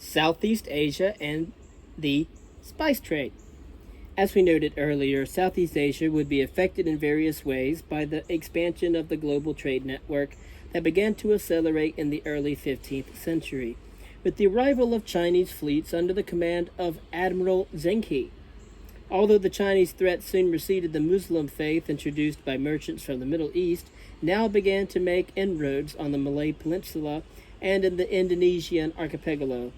Southeast Asia and the spice trade. As we noted earlier, Southeast Asia would be affected in various ways by the expansion of the global trade network that began to accelerate in the early 15th century, with the arrival of Chinese fleets under the command of Admiral Zheng He. Although the Chinese threat soon receded, the Muslim faith introduced by merchants from the Middle East now began to make inroads on the Malay Peninsula and in the Indonesian archipelago.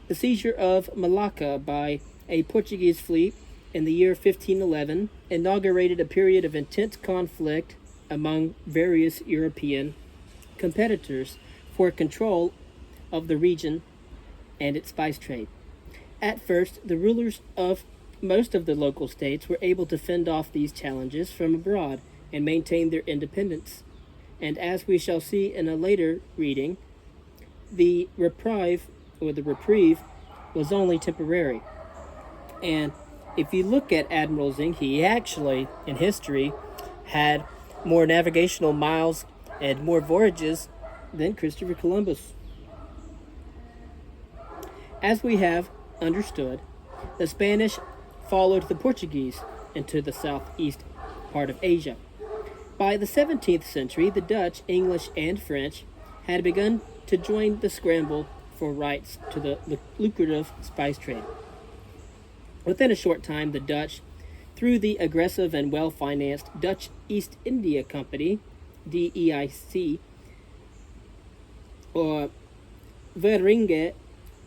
The seizure of Malacca by a Portuguese fleet in the year 1511 inaugurated a period of intense conflict among various European competitors for control of the region and its spice trade. At first, the rulers of most of the local states were able to fend off these challenges from abroad and maintain their independence. And as we shall see in a later reading, the reprieve was only temporary. And if you look at Admiral Zheng, he actually, in history, had more navigational miles and more voyages than Christopher Columbus. As we have understood, the Spanish followed the Portuguese into the southeast part of Asia. By the 17th century, the Dutch, English, and French had begun to join the scramble for rights to the lucrative spice trade. Within a short time, the Dutch, through the aggressive and well-financed Dutch East India Company, DEIC, or Verenigde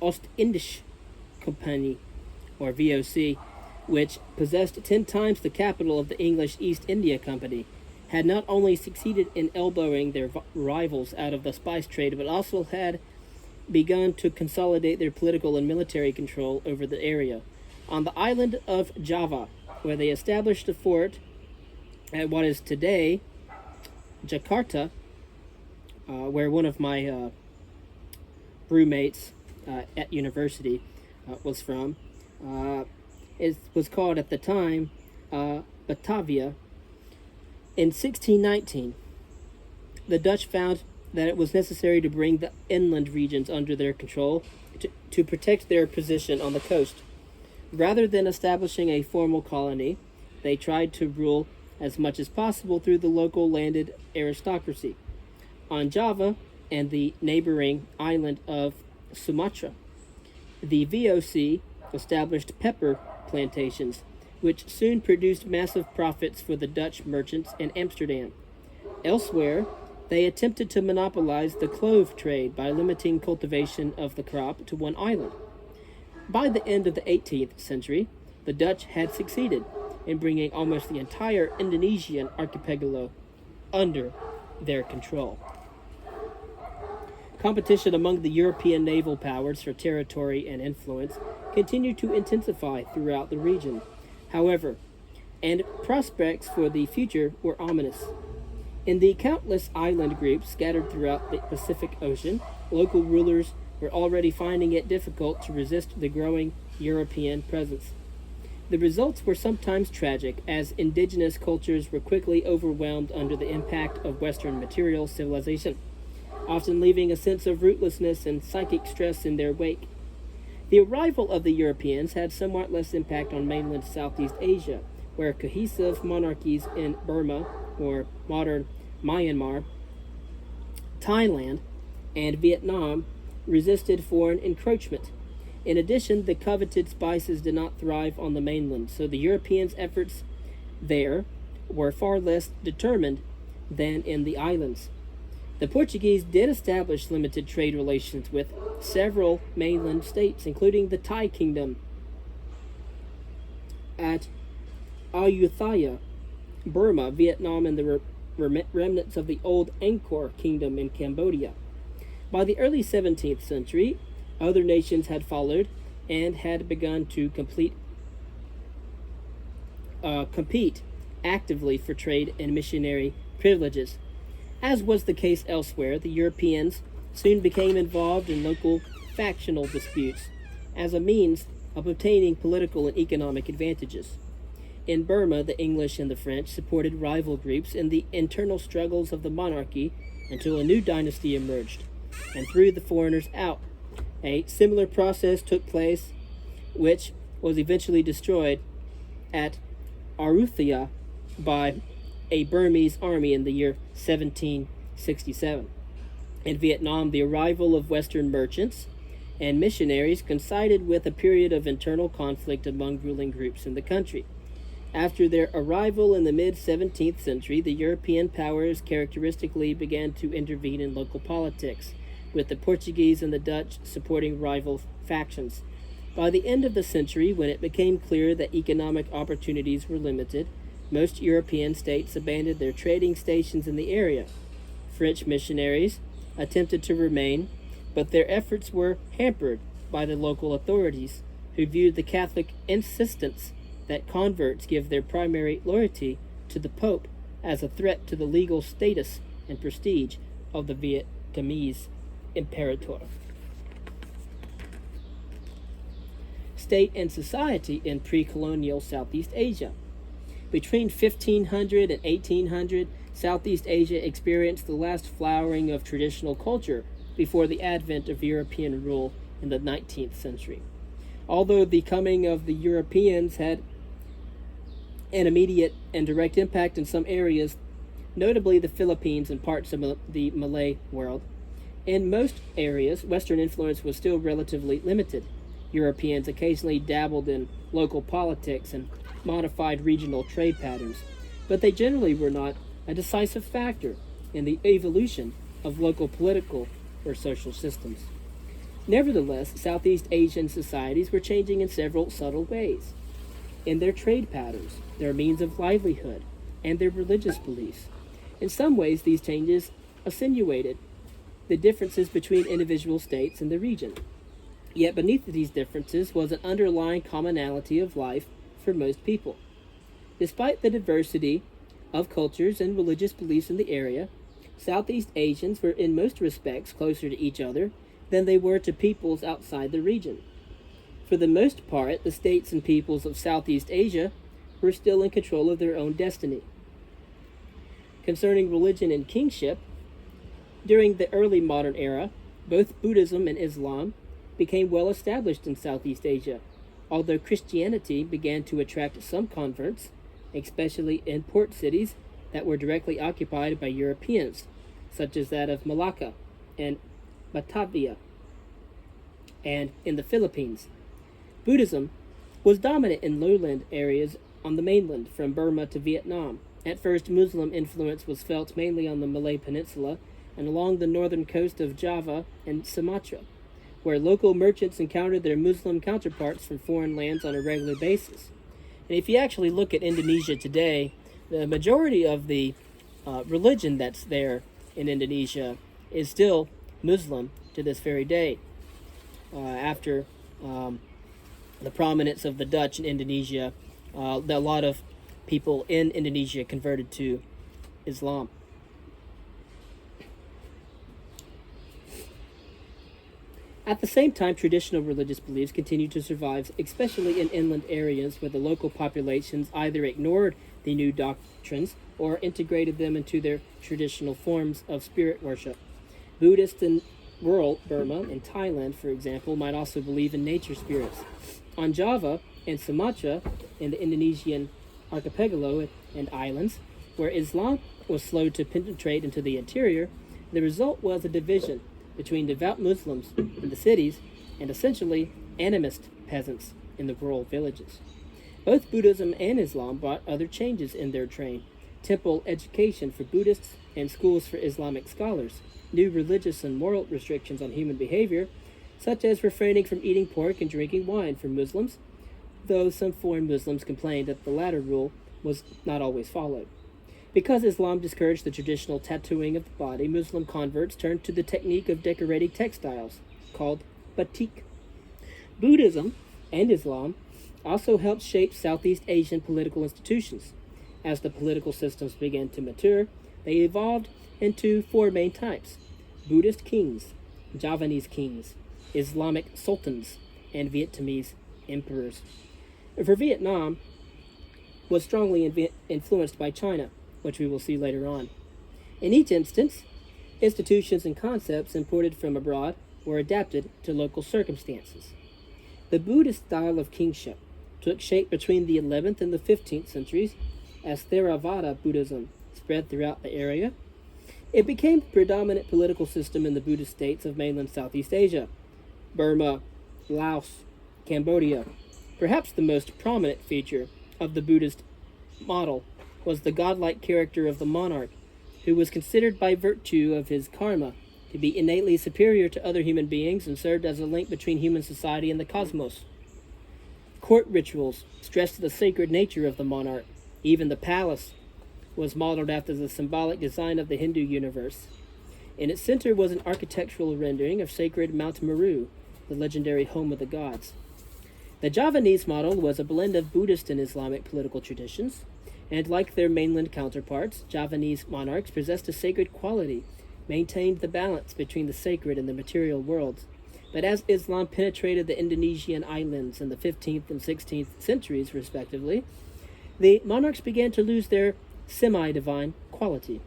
Oost-Indische Compagnie, or VOC, which possessed 10 times the capital of the English East India Company, had not only succeeded in elbowing their rivals out of the spice trade, but also had begun to consolidate their political and military control over the area. On the island of Java, where they established a fort at what is today Jakarta, where one of my roommates at university was from. It was called at the time Batavia. In 1619, the Dutch found that it was necessary to bring the inland regions under their control to protect their position on the coast. Rather than establishing a formal colony, they tried to rule as much as possible through the local landed aristocracy. On Java and the neighboring island of Sumatra, the VOC established pepper plantations, which soon produced massive profits for the Dutch merchants in Amsterdam. Elsewhere, they attempted to monopolize the clove trade by limiting cultivation of the crop to one island. By the end of the 18th century, the Dutch had succeeded in bringing almost the entire Indonesian archipelago under their control. Competition among the European naval powers for territory and influence continued to intensify throughout the region. However, and prospects for the future were ominous. In the countless island groups scattered throughout the Pacific Ocean, local rulers were already finding it difficult to resist the growing European presence. The results were sometimes tragic, as indigenous cultures were quickly overwhelmed under the impact of Western material civilization, often leaving a sense of rootlessness and psychic stress in their wake. The arrival of the Europeans had somewhat less impact on mainland Southeast Asia, where cohesive monarchies in Burma, or modern Myanmar, Thailand, and Vietnam resisted foreign encroachment. In addition, the coveted spices did not thrive on the mainland, so the Europeans' efforts there were far less determined than in the islands. The Portuguese did establish limited trade relations with several mainland states, including the Thai kingdom at Ayutthaya, Burma, Vietnam, and the remnants of the old Angkor kingdom in Cambodia. By the early 17th century, other nations had followed and had begun to compete actively for trade and missionary privileges. As was the case elsewhere, the Europeans soon became involved in local factional disputes as a means of obtaining political and economic advantages. In Burma, the English and the French supported rival groups in the internal struggles of the monarchy until a new dynasty emerged and threw the foreigners out. A similar process took place, which was eventually destroyed at Ayutthaya by a Burmese army in the year 1767. In Vietnam, the arrival of Western merchants and missionaries coincided with a period of internal conflict among ruling groups in the country. After their arrival in the mid-17th century, the European powers characteristically began to intervene in local politics, with the Portuguese and the Dutch supporting rival factions. By the end of the century, when it became clear that economic opportunities were limited, most European states abandoned their trading stations in the area. French missionaries attempted to remain, but their efforts were hampered by the local authorities, who viewed the Catholic insistence that converts give their primary loyalty to the Pope as a threat to the legal status and prestige of the Vietnamese imperator. State and society in pre-colonial Southeast Asia. Between 1500 and 1800, Southeast Asia experienced the last flowering of traditional culture before the advent of European rule in the 19th century. Although the coming of the Europeans had an immediate and direct impact in some areas, notably the Philippines and parts of the Malay world, in most areas, Western influence was still relatively limited. Europeans occasionally dabbled in local politics and modified regional trade patterns, but they generally were not a decisive factor in the evolution of local political or social systems. Nevertheless, Southeast Asian societies were changing in several subtle ways. In their trade patterns, their means of livelihood, and their religious beliefs. In some ways, these changes attenuated the differences between individual states in the region. Yet beneath these differences was an underlying commonality of life for most people. Despite the diversity of cultures and religious beliefs in the area, Southeast Asians were in most respects closer to each other than they were to peoples outside the region. For the most part, the states and peoples of Southeast Asia were still in control of their own destiny. Concerning religion and kingship, during the early modern era, both Buddhism and Islam became well established in Southeast Asia, although Christianity began to attract some converts, especially in port cities that were directly occupied by Europeans, such as that of Malacca and Batavia, and in the Philippines. Buddhism was dominant in lowland areas on the mainland, from Burma to Vietnam. At first, Muslim influence was felt mainly on the Malay Peninsula and along the northern coast of Java and Sumatra, where local merchants encountered their Muslim counterparts from foreign lands on a regular basis. And if you actually look at Indonesia today, the majority of the religion that's there in Indonesia is still Muslim to this very day. After the prominence of the Dutch in Indonesia, a lot of people in Indonesia converted to Islam. At the same time, traditional religious beliefs continued to survive, especially in inland areas where the local populations either ignored the new doctrines or integrated them into their traditional forms of spirit worship. Buddhists in rural Burma and Thailand, for example, might also believe in nature spirits. On Java and Sumatra, in the Indonesian archipelago and islands, where Islam was slow to penetrate into the interior, the result was a division between devout Muslims in the cities and essentially animist peasants in the rural villages. Both Buddhism and Islam brought other changes in their train: temple education for Buddhists and schools for Islamic scholars, new religious and moral restrictions on human behavior, such as refraining from eating pork and drinking wine for Muslims, though some foreign Muslims complained that the latter rule was not always followed. Because Islam discouraged the traditional tattooing of the body, Muslim converts turned to the technique of decorating textiles, called batik. Buddhism and Islam also helped shape Southeast Asian political institutions. As the political systems began to mature, they evolved into four main types: Buddhist kings, Javanese kings, Islamic sultans, and Vietnamese emperors. For Vietnam was strongly influenced by China, which we will see later on. In each instance, institutions and concepts imported from abroad were adapted to local circumstances. The Buddhist style of kingship took shape between the 11th and the 15th centuries as Theravada Buddhism spread throughout the area. It became the predominant political system in the Buddhist states of mainland Southeast Asia, Burma, Laos, Cambodia. Perhaps the most prominent feature of the Buddhist model was the godlike character of the monarch, who was considered by virtue of his karma to be innately superior to other human beings and served as a link between human society and the cosmos. Court rituals stressed the sacred nature of the monarch. Even the palace was modeled after the symbolic design of the Hindu universe. In its center was an architectural rendering of sacred Mount Meru, the legendary home of the gods. The Javanese model was a blend of Buddhist and Islamic political traditions, and like their mainland counterparts, Javanese monarchs possessed a sacred quality, maintained the balance between the sacred and the material worlds. But as Islam penetrated the Indonesian islands in the 15th and 16th centuries, respectively, the monarchs began to lose their semi-divine quality.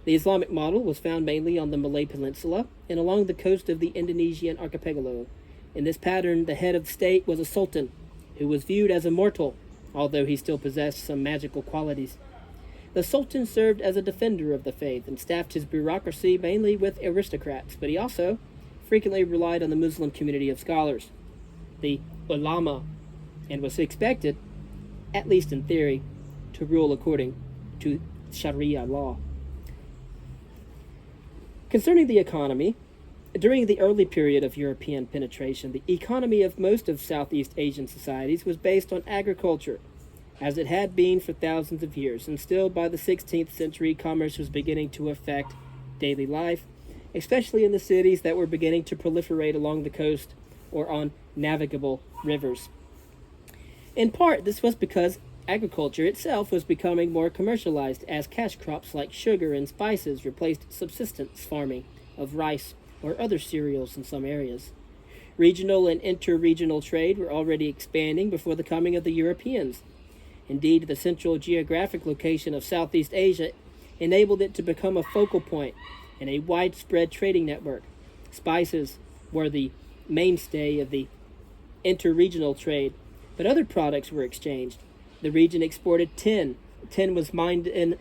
The Islamic model was found mainly on the Malay Peninsula and along the coast of the Indonesian archipelago. In this pattern, the head of the state was a sultan, who was viewed as immortal, although he still possessed some magical qualities. The sultan served as a defender of the faith and staffed his bureaucracy mainly with aristocrats, but he also frequently relied on the Muslim community of scholars, the ulama, and was expected, at least in theory, to rule according to Sharia law. Concerning the economy, during the early period of European penetration, the economy of most of Southeast Asian societies was based on agriculture, as it had been for thousands of years, and still by the 16th century, commerce was beginning to affect daily life, especially in the cities that were beginning to proliferate along the coast or on navigable rivers. In part, this was because agriculture itself was becoming more commercialized as cash crops like sugar and spices replaced subsistence farming of rice or other cereals in some areas. Regional and inter-regional trade were already expanding before the coming of the Europeans. Indeed, the central geographic location of Southeast Asia enabled it to become a focal point in a widespread trading network. Spices were the mainstay of the inter-regional trade, but other products were exchanged. The region exported tin. Tin was mined in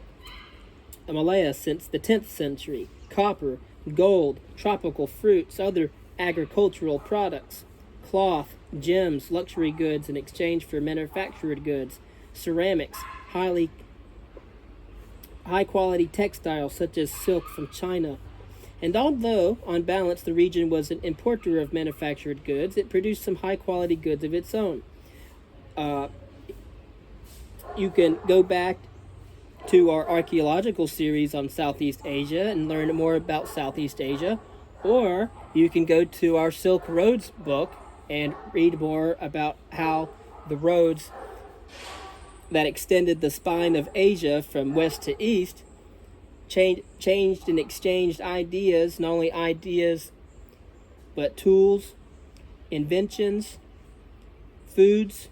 Malaya since the 10th century. Copper, gold, tropical fruits, other agricultural products, cloth, gems, luxury goods in exchange for manufactured goods, ceramics, high quality textiles such as silk from China. And although, on balance, the region was an importer of manufactured goods, it produced some high quality goods of its own. You can go back to our archaeological series on Southeast Asia and learn more about Southeast Asia, or you can go to our Silk Roads book and read more about how the roads that extended the spine of Asia from west to east changed and exchanged ideas, not only ideas, but tools, inventions, foods,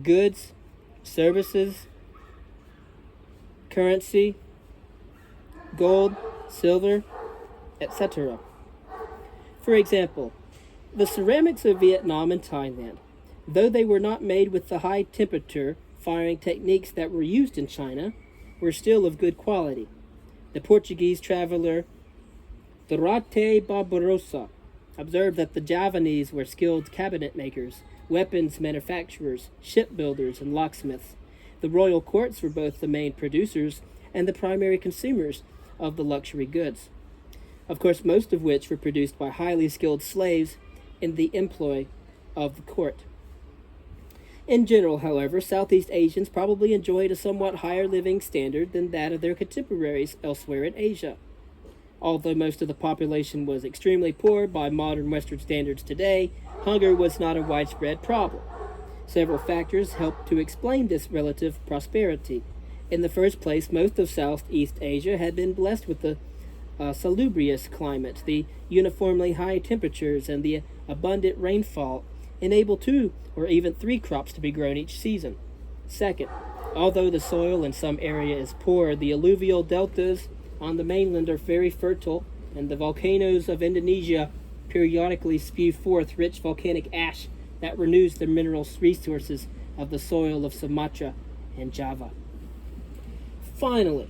goods, services, currency, gold, silver, etc. For example, the ceramics of Vietnam and Thailand, though they were not made with the high temperature firing techniques that were used in China, were still of good quality. The Portuguese traveler Doroteo Barbarossa observed that the Javanese were skilled cabinet makers, weapons manufacturers, shipbuilders, and locksmiths. The royal courts were both the main producers and the primary consumers of the luxury goods, of course most of which were produced by highly skilled slaves in the employ of the court. In general, however, Southeast Asians probably enjoyed a somewhat higher living standard than that of their contemporaries elsewhere in Asia. Although most of the population was extremely poor by modern Western standards today, hunger was not a widespread problem. Several factors helped to explain this relative prosperity. In the first place, most of Southeast Asia had been blessed with the salubrious climate. The uniformly high temperatures and the abundant rainfall enable 2 or even 3 crops to be grown each season. Second, although the soil in some area is poor, the alluvial deltas on the mainland are very fertile, and the volcanoes of Indonesia periodically spew forth rich volcanic ash that renews the mineral resources of the soil of Sumatra and Java. Finally,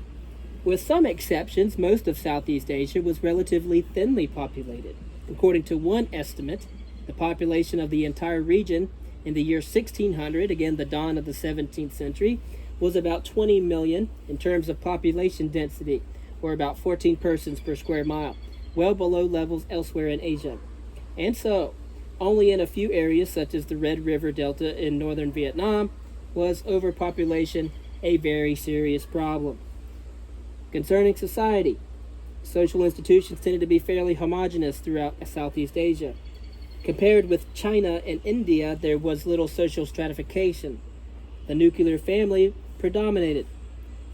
with some exceptions, most of Southeast Asia was relatively thinly populated. According to one estimate, the population of the entire region in the year 1600, again the dawn of the 17th century, was about 20 million in terms of population density, or about 14 persons per square mile, well below levels elsewhere in Asia. And so, only in a few areas such as the Red River Delta in northern Vietnam was overpopulation a very serious problem. Concerning society, social institutions tended to be fairly homogeneous throughout Southeast Asia. Compared with China and India, there was little social stratification. The nuclear family predominated.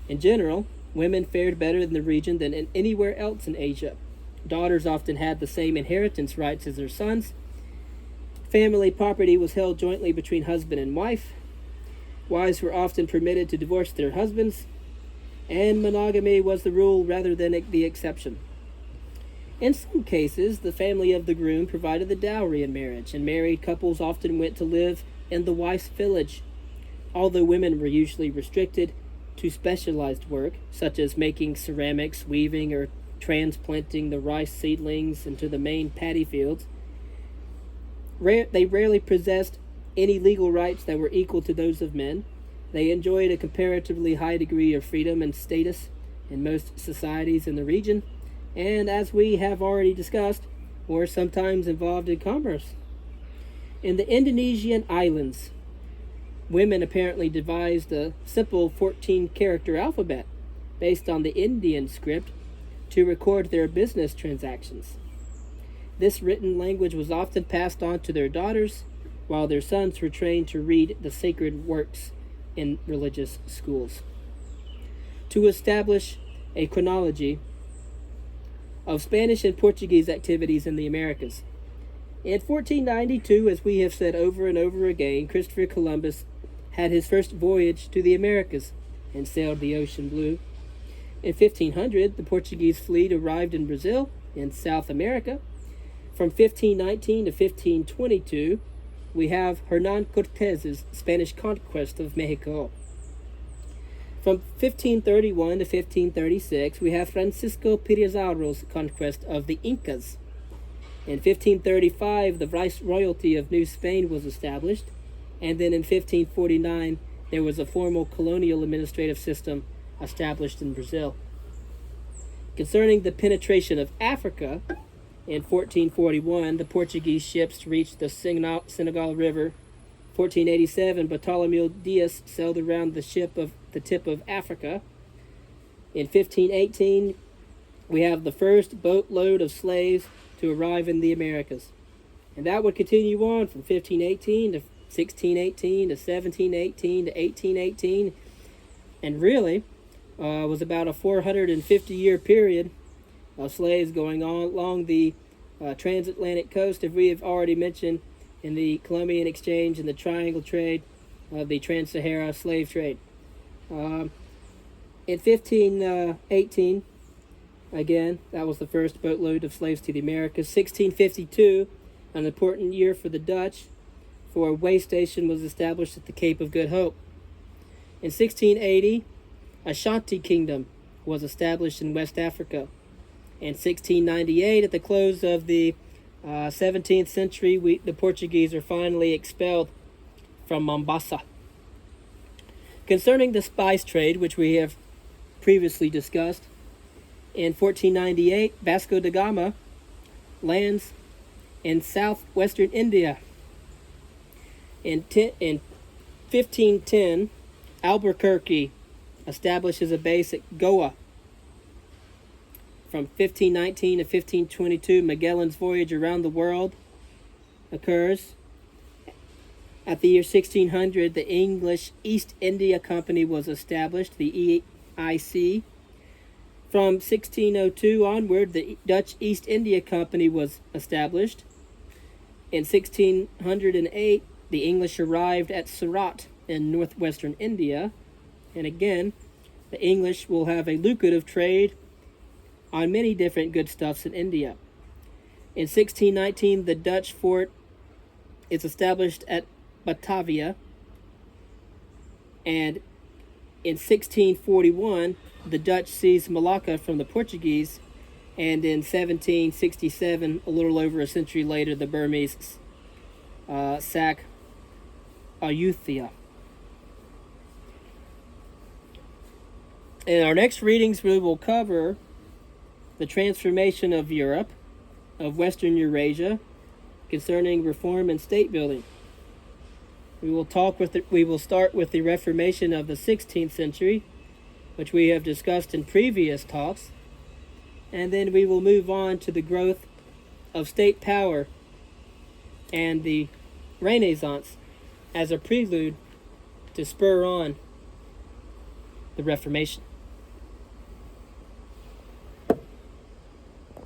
In general, women fared better in the region than in anywhere else in Asia. Daughters often had the same inheritance rights as their sons. Family property was held jointly between husband and wife. Wives were often permitted to divorce their husbands, and monogamy was the rule rather than the exception. In some cases, the family of the groom provided the dowry in marriage, and married couples often went to live in the wife's village. Although women were usually restricted to specialized work, such as making ceramics, weaving, or transplanting the rice seedlings into the main paddy fields, they rarely possessed any legal rights that were equal to those of men. They enjoyed a comparatively high degree of freedom and status in most societies in the region, and as we have already discussed, were sometimes involved in commerce. In the Indonesian islands, women apparently devised a simple 14-character alphabet based on the Indian script to record their business transactions. This written language was often passed on to their daughters, while their sons were trained to read the sacred works in religious schools. To establish a chronology of Spanish and Portuguese activities in the Americas. In 1492, as we have said over and over again, Christopher Columbus had his first voyage to the Americas and sailed the ocean blue. In 1500, the Portuguese fleet arrived in Brazil, in South America. From 1519 to 1522, we have Hernan Cortez's Spanish conquest of Mexico. From 1531 to 1536, we have Francisco Pizarro's conquest of the Incas. In 1535, the Viceroyalty of New Spain was established, and then in 1549, there was a formal colonial administrative system established in Brazil. Concerning the penetration of Africa, in 1441, the Portuguese ships reached the Senegal River. 1487, Bartolomeu Dias sailed around the tip of Africa. In 1518, we have the first boatload of slaves to arrive in the Americas. And that would continue on from 1518 to 1618 to 1718 to 1818, and really was about a 450-year period of slaves going on along the transatlantic coast, as we have already mentioned, in the Columbian Exchange and the Triangle Trade, the Trans-Sahara slave trade. In 1518, again, that was the first boatload of slaves to the Americas. 1652, an important year for the Dutch, for a way station was established at the Cape of Good Hope. In 1680, Ashanti Kingdom was established in West Africa. In 1698, at the close of the 17th century, the Portuguese are finally expelled from Mombasa. Concerning the spice trade, which we have previously discussed, in 1498, Vasco da Gama lands in southwestern India. In 1510, Albuquerque establishes a base at Goa. From 1519 to 1522, Magellan's voyage around the world occurs. At the year 1600, the English East India Company was established, the EIC. From 1602 onward, the Dutch East India Company was established. In 1608, the English arrived at Surat in northwestern India. And again, the English will have a lucrative trade on many different good stuffs in India. In 1619, the Dutch fort is established at Batavia, and in 1641, the Dutch seized Malacca from the Portuguese, and in 1767, a little over a century later, the Burmese sack Ayutthaya. In our next readings, we will cover the transformation of Europe, of Western Eurasia, concerning reform and state building. We will start with the Reformation of the 16th century, which we have discussed in previous talks, and then we will move on to the growth of state power and the Renaissance as a prelude to spur on the Reformation.